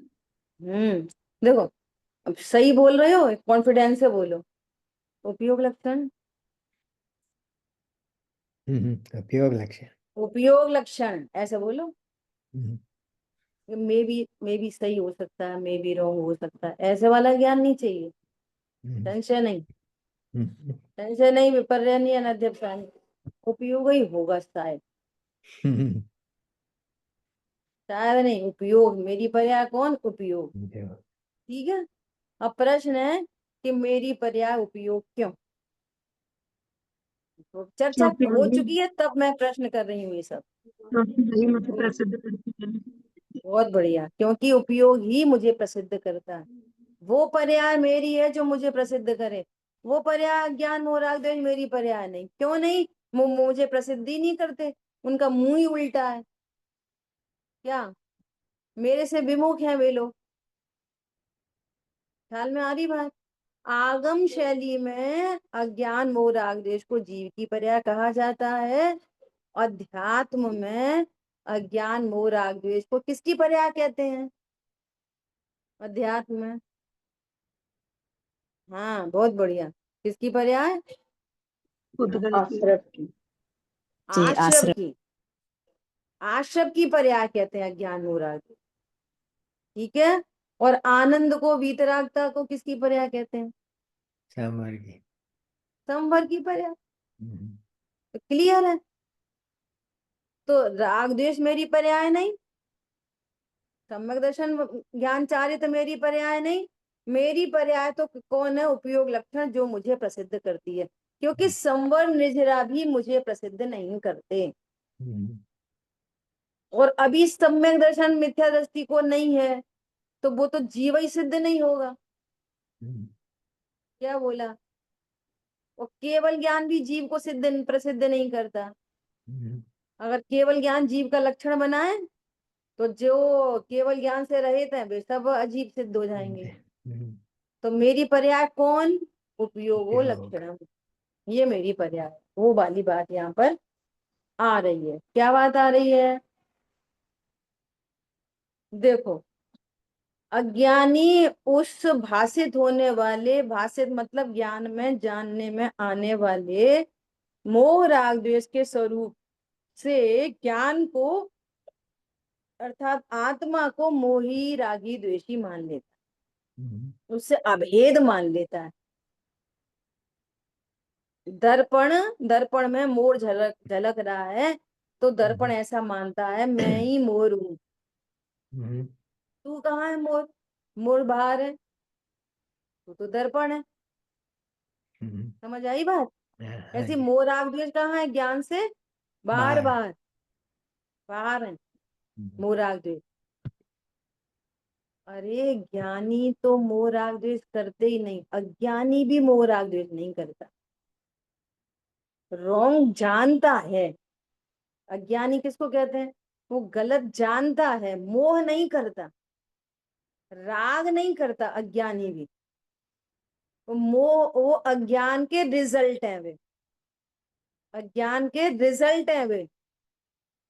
देखो, अब सही बोल रहे हो, कॉन्फिडेंस से बोलो। उपयोग लक्षण। उपयोग लक्ष्य। उपयोग लक्षण ऐसे बोलो। हम्म, मे भी सही हो सकता है, मे भी रॉन्ग हो सकता है, ऐसे वाला ज्ञान नहीं चाहिए। हम्म, संशय नहीं, हम्म, संशय नहीं, विपर्य नहीं, अनध्यवसाय नहीं। उपयोग ही होगा शायद, हम्म, शायद नहीं, उपयोग। मेरी पर्याय कौन? उपयोग। देखो, ठीक है। अब प्रश्न है कि मेरी पर्याय उपयोग क्यों? तो चर्चा क्योंकि हो वही चुकी है, तब मैं प्रश्न कर रही हूँ ये सब। क्योंकि वही मुझे बोलो। प्रसिद्ध करती है। बहुत बढ़िया, क्योंकि उपयोग ही मुझे प्रसिद्ध करता है। वो पर्याय मेरी है जो मुझे प्रसिद्ध करे। वो पर्याय ज्ञान मोह राग द्वेष मेरी पर्याय नहीं। क्यों नहीं? मुझे प्रसिद्ध ही नहीं करते, उनका मुंह ही उल्टा है। क्या मेरे से विमुख है वे लोग? ख्याल में आ रही बात? आगम शैली में अज्ञान मोह राग द्वेष को जीव की पर्याय कहा जाता है। अध्यात्म में अज्ञान मोह राग द्वेष को किसकी पर्याय कहते हैं? अध्यात्म में, हाँ बहुत बढ़िया, किसकी पर्याय? उद्गल की। आश्रव की। जी आश्रव आश्रय। की, आश्रव की पर्याय कहते हैं अज्ञान मोह राग। ठीक है। और आनंद को, वीतरागता को किसकी पर्याय कहते हैं? सामवर्गी। संवर की पर्याय। हम्म, तो क्लियर है। तो राग द्वेष मेरी पर्याय नहीं, सम्यक दर्शन ज्ञान चारित मेरी पर्याय नहीं। मेरी पर्याय तो कौन है? उपयोग लक्षण, जो मुझे प्रसिद्ध करती है। क्योंकि संवर निजरा भी मुझे प्रसिद्ध नहीं करते। हम्म, और अभी सम्यक दर्शन मिथ्या दृष्टि को नहीं है, तो वो तो जीव ही सिद्ध नहीं होगा। हम्म, क्या बोला? और केवल ज्ञान भी जीव को सिद्ध प्रसिद्ध नहीं करता। हम्म, अगर केवल ज्ञान जीव का लक्षण बनाए, तो जो केवल ज्ञान से रहित है वे सब अजीब सिद्ध हो जाएंगे। हम्म, तो मेरी पर्याय कौन? उपयोगो उपयोग। लक्षणम। ये मेरी पर्याय है। वो वाली बात यहाँ पर आ रही है। क्या बात आ रही है? देखो, अज्ञानी उस भाषित होने वाले, भाषित मतलब ज्ञान में, जानने में आने वाले मोह राग द्वेष के स्वरूप से ज्ञान को, अर्थात आत्मा को मोही रागी द्वेषी मान लेता हम्म, है, उससे अभेद मान लेता है। दर्पण, दर्पण में मोर झलक झलक रहा है, तो दर्पण ऐसा मानता है मैं ही मोर हूं। हम्म, तू कहाँ है मोर? मोर बाहर है, तू तो दर्पण है। हम्म, समझ आई बात? हाँ ऐसी जी। मोर आग द्वेष कहाँ है? ज्ञान से बाहर, बाहर। बाहर, बाहर है हम्म, मोर आग द्वेष। अरे ज्ञानी तो मोह राग द्वेष करते ही नहीं, अज्ञानी भी मोह राग द्वेष नहीं करता। रॉन्ग जानता है। अज्ञानी किसको कहते हैं? वो गलत जानता है, मोह नहीं करता, राग नहीं करता अज्ञानी भी। मोह वो अज्ञान के रिजल्ट है, वे अज्ञान के रिजल्ट है वे।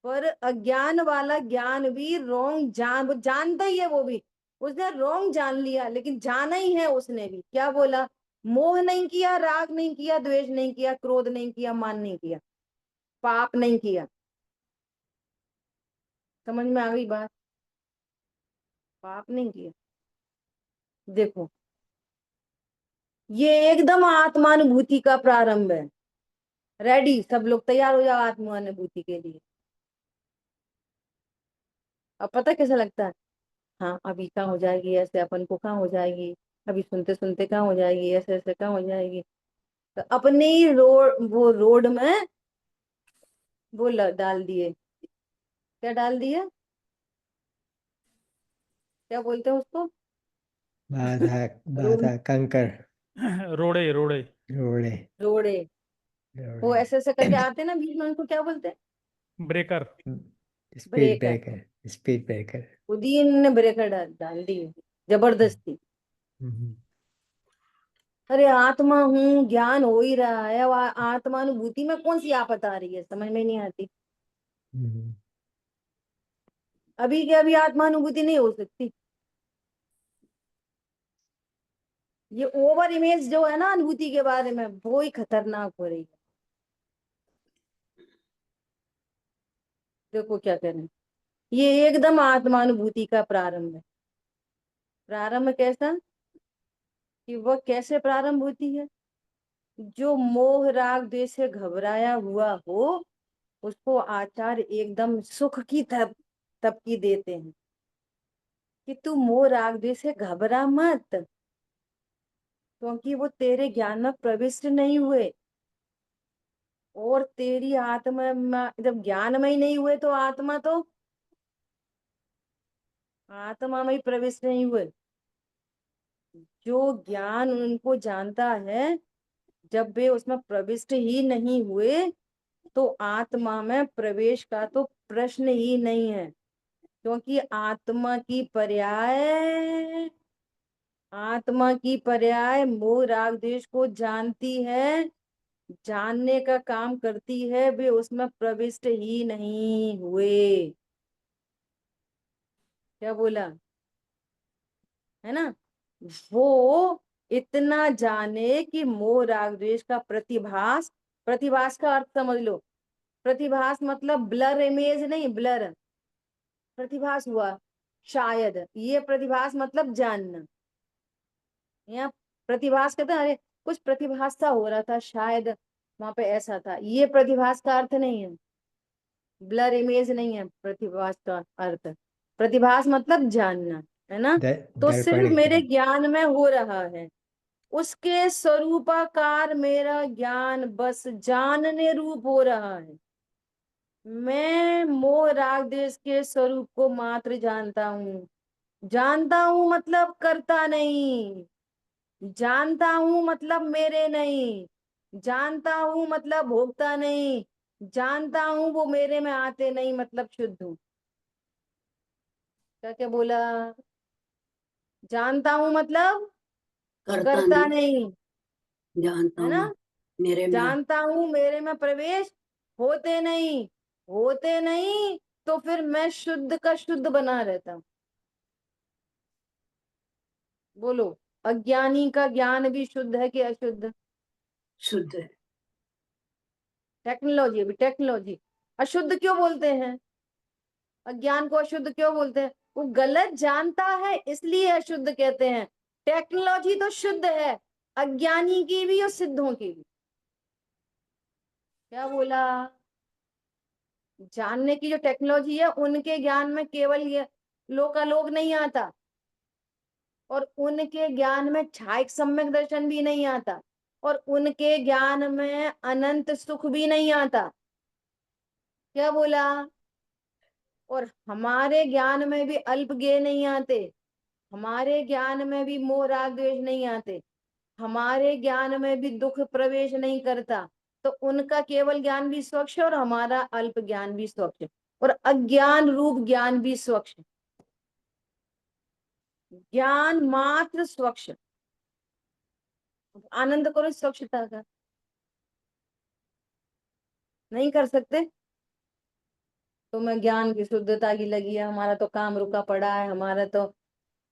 पर अज्ञान वाला ज्ञान भी रॉन्ग जान, वो जानता ही है वो भी, उसने रॉन्ग जान लिया, लेकिन जाना ही है उसने भी। क्या बोला? मोह नहीं किया, राग नहीं किया, द्वेष नहीं किया, क्रोध नहीं किया, मान नहीं किया, पाप नहीं किया। समझ में आ गई बात? पाप नहीं किया। देखो, ये एकदम आत्मानुभूति का प्रारंभ है। रेडी, सब लोग तैयार हो जाओ आत्मानुभूति के लिए। अब पता कैसा लगता है? हाँ, अभी कहाँ हो जाएगी ऐसे, अपन को कहाँ हो जाएगी, अभी सुनते सुनते कहाँ हो जाएगी, ऐसे ऐसे कहाँ हो जाएगी। तो अपने ही वो रोड में वो डाल दिए। क्या डाल दिए? क्या बोलते हैं उसको? बाधा, रोड, बाधा, कंकर, रोड़े रोड़े रोड़े, रोड़े। वो रोड़े, ऐसे ऐसे करके आते हैं ना बीच में, उनको क्या बोलते हैं? Breaker. Speed breaker. Breaker, speed breaker. खुद ही इन्होंने ब्रेकर डाल दी जबरदस्ती। हम्म, अरे आत्मा हूँ, ज्ञान हो ही रहा है, अब आत्मानुभूति में कौन सी आफत आ रही है, समझ में नहीं आती। हम्म, अभी के अभी आत्मानुभूति नहीं हो सकती। ये ओवर इमेज जो है ना अनुभूति के बारे में, वो ही खतरनाक हो रही है। देखो क्या करें, ये एकदम आत्मानुभूति का प्रारंभ है। प्रारंभ कैसा? कि वह कैसे प्रारंभ होती है? जो मोह राग द्वेष से घबराया हुआ हो, उसको आचार्य एकदम सुख की तबकी देते हैं कि तू मोह राग द्वेष से घबरा मत, क्योंकि वो तेरे ज्ञान में प्रविष्ट नहीं हुए। और तेरी आत्मा में जब ज्ञान में ही नहीं हुए, तो आत्मा में ही प्रविष्ट नहीं हुए। जो ज्ञान उनको जानता है, जब वे उसमें प्रविष्ट ही नहीं हुए, तो आत्मा में प्रवेश का तो प्रश्न ही नहीं है। क्योंकि आत्मा की पर्याय मोह राग द्वेष को जानती है, जानने का काम करती है, वे उसमें प्रविष्ट ही नहीं हुए। क्या बोला है ना? वो इतना जाने कि मोह राग द्वेष का प्रतिभास, प्रतिभास का अर्थ समझ लो। प्रतिभास मतलब ब्लर इमेज नहीं, ब्लर प्रतिभास हुआ शायद। ये प्रतिभास मतलब जानना। यहाँ प्रतिभास कहते हैं, अरे कुछ प्रतिभास सा हो रहा था शायद, वहां पे ऐसा था। ये प्रतिभास का अर्थ नहीं है, ब्लर इमेज नहीं है प्रतिभास का अर्थ। प्रतिभास मतलब जानना, है ना? तो दर्पण सिर्फ की मेरे तरह। ज्ञान में हो रहा है, उसके स्वरूपाकार मेरा ज्ञान बस जानने रूप हो रहा है। मैं मोह राग देश के स्वरूप को मात्र जानता हूँ। जानता हूँ मतलब करता नहीं, जानता हूँ मतलब मेरे नहीं, जानता हूँ मतलब भोगता नहीं, जानता हूँ वो मेरे में आते नहीं मतलब शुद्ध हूँ। क्या क्या बोला? जानता हूँ मतलब करता करता नहीं, नहीं, जानता है हूँ ना? मेरे में। जानता हूँ मेरे में प्रवेश होते नहीं, होते नहीं, तो फिर मैं शुद्ध का शुद्ध बना रहता हूँ। बोलो, अज्ञानी का ज्ञान भी शुद्ध है कि अशुद्ध? शुद्ध है। टेक्नोलॉजी, अभी टेक्नोलॉजी अशुद्ध क्यों बोलते हैं? अज्ञान को अशुद्ध क्यों बोलते हैं? वो गलत जानता है इसलिए अशुद्ध कहते हैं। टेक्नोलॉजी तो शुद्ध है, अज्ञानी की भी और सिद्धों की भी। क्या बोला? जानने की जो टेक्नोलॉजी है, उनके ज्ञान में केवल ये लोकालोक नहीं आता, और उनके ज्ञान में छायक सम्यक दर्शन भी नहीं आता, और उनके ज्ञान में अनंत सुख भी नहीं आता। क्या बोला? और हमारे ज्ञान में भी अल्प ज्ञेय नहीं आते, हमारे ज्ञान में भी मोह राग द्वेष नहीं आते, हमारे ज्ञान में भी दुख प्रवेश नहीं करता। तो उनका केवल ज्ञान भी स्वच्छ है, और हमारा अल्प ज्ञान भी स्वच्छ है, और अज्ञान रूप ज्ञान भी स्वच्छ है। ज्ञान मात्र स्वच्छ, आनंद करो इस स्वच्छता का, नहीं कर सकते। तो मैं ज्ञान की शुद्धता की लगी है, हमारा तो काम रुका पड़ा है, हमारा तो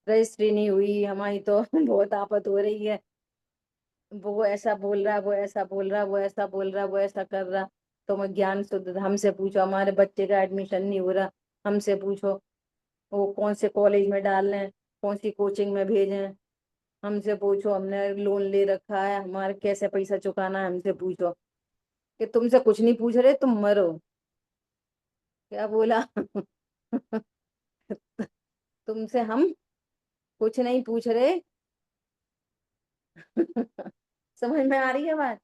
रजिस्ट्री नहीं हुई, हमारी तो बहुत आफत हो रही है। वो ऐसा बोल रहा है, वो ऐसा बोल रहा है, वो ऐसा बोल रहा है, वो ऐसा कर रहा। तो मैं ज्ञान शुद्ध, हमसे पूछो, हमारे बच्चे का एडमिशन नहीं हो रहा, हमसे पूछो वो कौन से कॉलेज में डालना है, कौन सी कोचिंग में भेजें, हमसे पूछो, हमने लोन ले रखा है, हमारे कैसे पैसा चुकाना है, हमसे पूछो। कि तुमसे कुछ नहीं पूछ रहे, तुम मरो। क्या बोला? तुमसे हम कुछ नहीं पूछ रहे। समझ में आ रही है बात?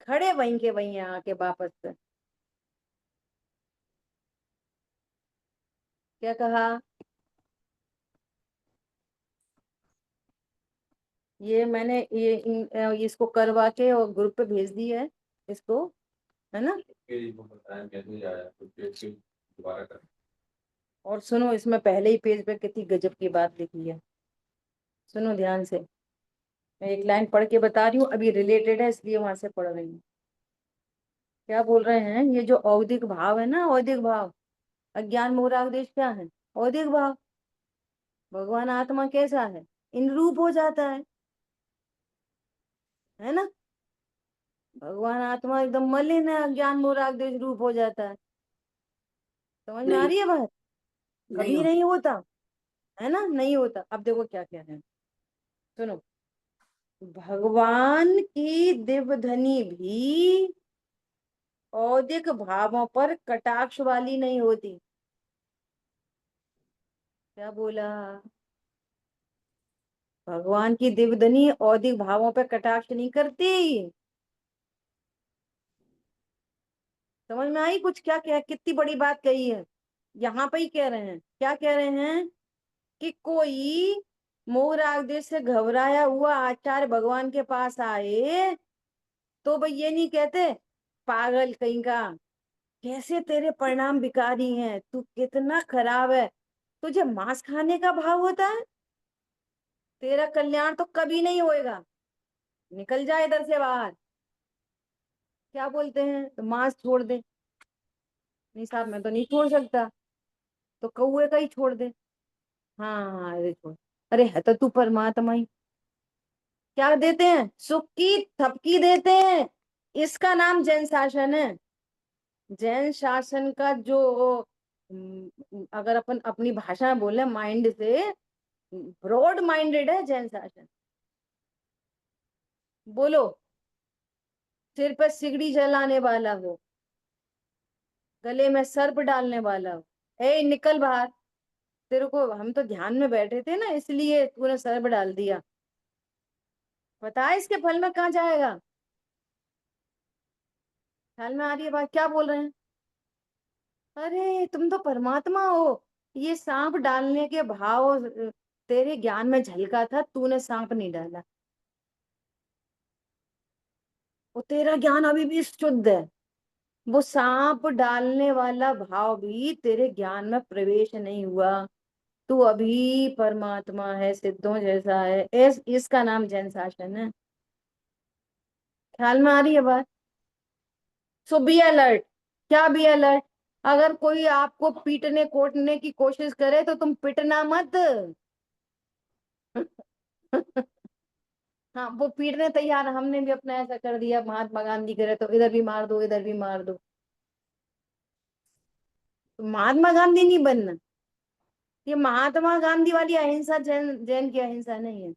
खड़े वहीं के वहीं आके वापस से क्या कहा? ये मैंने इसको करवा के और ग्रुप पे भेज दी है इसको, है ना। और सुनो, इसमें पहले ही पेज पे कितनी गजब की बात लिखी है, सुनो ध्यान से। मैं एक लाइन पढ़ के बता रही हूँ, अभी रिलेटेड है इसलिए वहां से पढ़ रही हूँ। क्या बोल रहे हैं, ये जो औदिक भाव है ना, औदिक भाव, अज्ञान मोह देश क्या है? औदिक भाव। भगवान आत्मा कैसा है? इन रूप हो जाता है ना। भगवान आत्मा एकदम मलिन है, अज्ञान मोह देश रूप हो जाता है। समझ में आ नहीं रही है बात? नहीं कभी हो नहीं होता, है ना, नहीं होता। अब देखो क्या कह रहे हैं, सुनो। भगवान की दिव्य ध्वनि भी औदिक भावों पर कटाक्ष वाली नहीं होती। क्या बोला? भगवान की दिव्य ध्वनि औदिक भावों पर कटाक्ष नहीं करती। समझ में आई कुछ? क्या क्या कितनी बड़ी बात कही है। यहाँ पे ही कह रहे हैं, क्या कह रहे हैं, कि कोई मोह राग देश से घबराया हुआ आचार्य भगवान के पास आए तो भाई ये नहीं कहते पागल कहीं का, कैसे तेरे परिणाम बिकारी हैं, तू कितना खराब है, तुझे मांस खाने का भाव होता है, तेरा कल्याण तो कभी नहीं होएगा, निकल जाए इधर से बाहर। क्या बोलते हैं, तो मांस छोड़ दे। नहीं साहब मैं तो नहीं छोड़ सकता, तो कौए का ही छोड़ दे। हाँ हाँ अरे छोड़, अरे है तो तू परमात्मा ही। क्या देते हैं, सुख की थपकी देते हैं। इसका नाम जैन शासन है। जैन शासन का जो अगर अपन अपनी भाषा में बोले माइंड से, ब्रॉड माइंडेड है जैन शासन। बोलो, सिर पर सिगड़ी जलाने वाला हो, गले में सर्प डालने वाला हो, ए निकल बाहर। तेरे को हम तो ध्यान में बैठे थे ना, इसलिए तूने सर्प डाल दिया। पता है इसके फल में कहाँ जाएगा? ख्याल में आ रही है बात क्या बोल रहे हैं? अरे तुम तो परमात्मा हो, ये सांप डालने के भाव तेरे ज्ञान में झलका था, तूने सांप नहीं डाला। वो तेरा ज्ञान अभी भी शुद्ध है, वो सांप डालने वाला भाव भी तेरे ज्ञान में प्रवेश नहीं हुआ। तू अभी परमात्मा है, सिद्धों जैसा है। इसका नाम जैन शासन है। ख्याल में आ रही है बात? सो बी अलर्ट। क्या बी अलर्ट? अगर कोई आपको पीटने कोटने की कोशिश करे तो तुम पिटना मत। हाँ वो पीटने तैयार, हमने भी अपना ऐसा कर दिया, महात्मा गांधी करे तो इधर भी मार दो, इधर भी मार दो। तो महात्मा गांधी नहीं बनना। ये महात्मा गांधी वाली अहिंसा जैन जैन की अहिंसा नहीं है।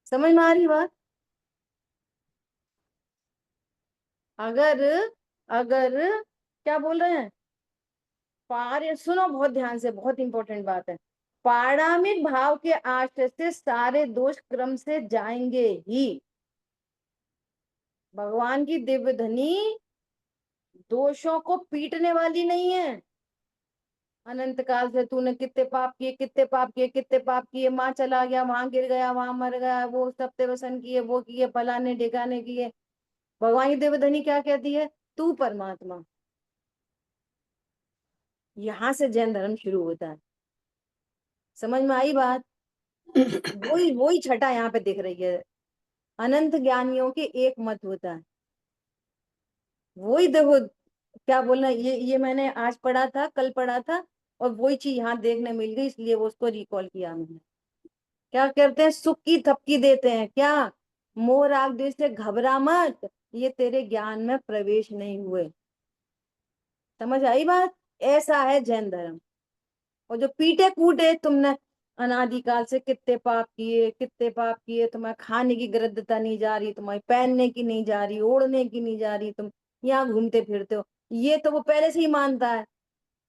समझ में आ रही बात? अगर अगर क्या बोल रहे हैं, पार सुनो बहुत ध्यान से, बहुत इंपॉर्टेंट बात है। पारमिक भाव के आश्रय से सारे दोष क्रम से जाएंगे ही। भगवान की दिव्य ध्वनि दोषों को पीटने वाली नहीं है। अनंत काल से तूने कितने पाप किए, कितने पाप किए, कितने पाप किए, माँ चला गया, वहां गिर गया, वहां मर गया, वो सत्य वसन किए, वो किए, फलाने ढिकाने किए। भगवान की दिव्य ध्वनि क्या कहती है, तू परमात्मा। यहाँ से जैन धर्म शुरू होता है। समझ में आई बात? वही वही छटा यहाँ पे दिख रही है। अनंत ज्ञानियों के एक मत होता है। वही देखो क्या बोलना, ये मैंने आज पढ़ा था, कल पढ़ा था, और वही चीज यहाँ देखने मिल गई, इसलिए वो उसको रिकॉल किया मैंने। क्या करते हैं, सुख की थपकी देते हैं, क्या, मोह राग द्वेष से घबरा मत, ये तेरे ज्ञान में प्रवेश नहीं हुए। समझ आई बात? ऐसा है जैन धर्म। और जो पीटे कूटे तुमने अनादिकाल से कितने पाप किए, कितने पाप किए, तुम्हें खाने की गृद्धता नहीं जा रही, तुम्हारी पहनने की नहीं जा रही, ओढ़ने की नहीं जा रही, तुम यहाँ घूमते फिरते हो, ये तो वो पहले से ही मानता है।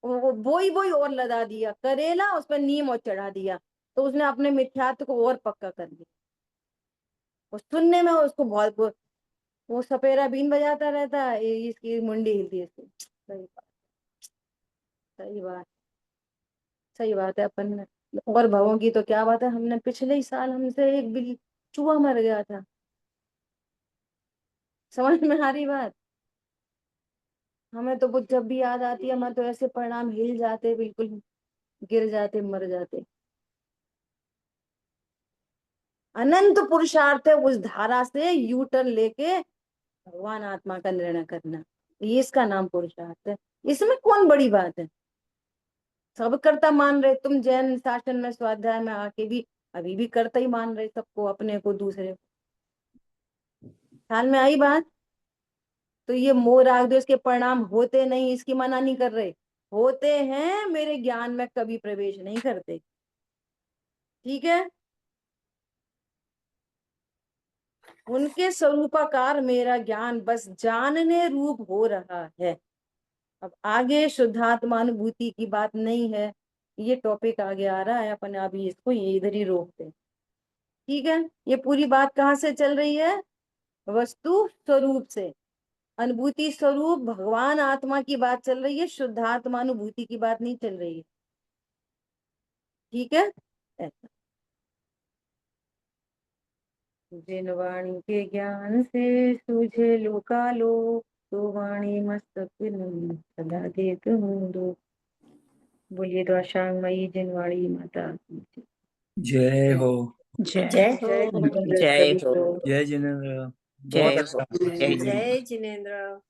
वो ही और लदा दिया करेला, उस पर नीम और चढ़ा दिया, तो उसने अपने मिथ्यात्व को और पक्का कर दिया। और सुनने में उसको बहुत वो सपेरा बीन बजाता रहता है, इसकी मुंडी हिलती है इसकी। सही बात, सही बात, सही बात है। अपन ने और भवों की तो क्या बात है, हमने पिछले ही साल हमसे एक बिल चूहा मर गया था। समझ में आ रही बात? हमें तो वो जब भी याद आती है, हमें तो ऐसे परिणाम हिल जाते, बिल्कुल गिर जाते, मर जाते। अनंत पुरुषार्थ है उस धारा से यू टर्न लेके भगवान आत्मा का निर्णय करना, ये इसका नाम पुरुषार्थ है। इसमें कौन बड़ी बात है? सब कर्ता मान रहे, तुम जैन शासन में स्वाध्याय में आके भी अभी भी कर्ता ही मान रहे सबको, अपने को, दूसरे को। ख्याल में आई बात? तो ये मोह राग द्वेष के परिणाम होते नहीं, इसकी मना नहीं कर रहे, होते हैं, मेरे ज्ञान में कभी प्रवेश नहीं करते। ठीक है? उनके स्वरूपाकार मेरा ज्ञान बस जानने रूप हो रहा है। अब आगे शुद्धात्मानुभूति की बात नहीं है, ये टॉपिक आगे आ रहा है, अपन अभी इसको ये इधर ही रोकते हैं। ठीक है? ये पूरी बात कहाँ से चल रही है? वस्तु स्वरूप से, अनुभूति स्वरूप भगवान आत्मा की बात चल रही है, शुद्धात्मानुभूति की बात नहीं चल रही है। ठीक है? ऐसा जिन वाणी के ज्ञान से सूझे लोकालो, तो वाणी मस्तक नहीं सदा देत हूँ दो। बोलिए द्वाशांगमयी जिनवाणी माता की जय। जय हो। जय जय हो। जिनेंद्र जय सभी हो। को। जय जिनेंद्र। जय बहुत हो। अच्छा। जय जय जिनेंद्र। जय जिनेंद्र।